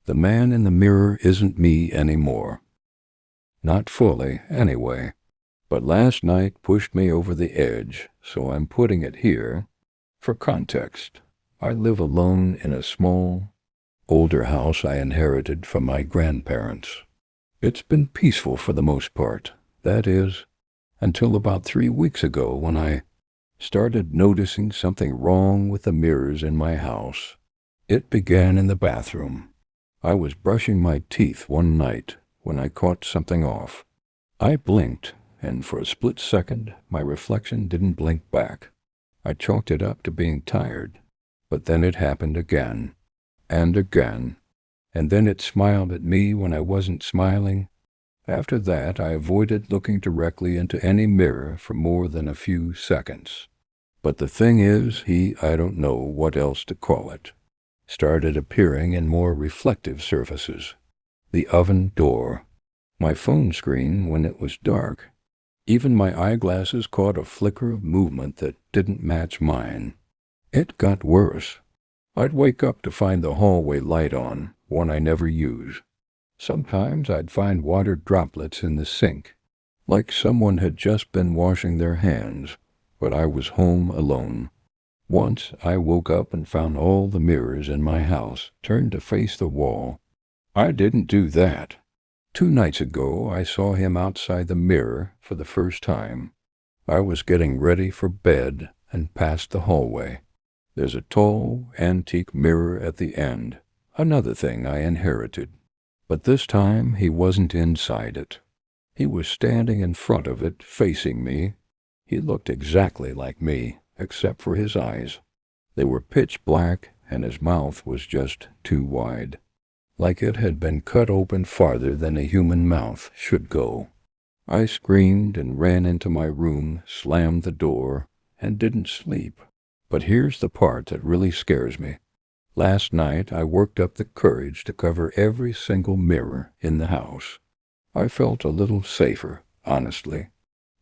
The man in the mirror isn't me anymore. Not fully, anyway. But last night pushed me over the edge, so I'm putting it here. For context, I live alone in a small, older house I inherited from my grandparents. It's been peaceful for the most part, that is, until about 3 weeks ago when I started noticing something wrong with the mirrors in my house. It began in the bathroom. I was brushing my teeth one night when I caught something off. I blinked, and for a split second, my reflection didn't blink back. I chalked it up to being tired, but then it happened again, and again, and then it smiled at me when I wasn't smiling. After that, I avoided looking directly into any mirror for more than a few seconds. But the thing is, I don't know what else to call it, started appearing in more reflective surfaces. The oven door, my phone screen when it was dark. Even my eyeglasses caught a flicker of movement that didn't match mine. It got worse. I'd wake up to find the hallway light on, one I never use. Sometimes I'd find water droplets in the sink, like someone had just been washing their hands, but I was home alone. Once I woke up and found all the mirrors in my house turned to face the wall. I didn't do that. 2 nights ago, I saw him outside the mirror for the first time. I was getting ready for bed and passed the hallway. There's a tall, antique mirror at the end, another thing I inherited. But this time, he wasn't inside it. He was standing in front of it, facing me. He looked exactly like me, except for his eyes. They were pitch black, and his mouth was just too wide, like it had been cut open farther than a human mouth should go. I screamed and ran into my room, slammed the door, and didn't sleep. But here's the part that really scares me. Last night I worked up the courage to cover every single mirror in the house. I felt a little safer, honestly.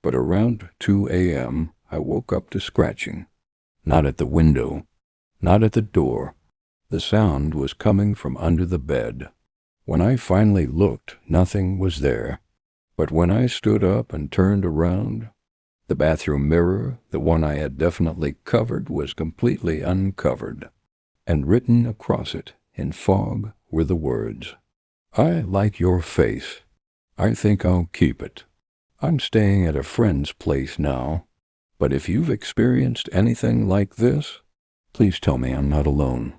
But around 2 a.m., I woke up to scratching. Not at the window, not at the door. The sound was coming from under the bed. When I finally looked, nothing was there. But when I stood up and turned around, the bathroom mirror, the one I had definitely covered, was completely uncovered. And written across it, in fog, were the words, "I like your face. I think I'll keep it. I'm staying at a friend's place now, but if you've experienced anything like this, please tell me I'm not alone."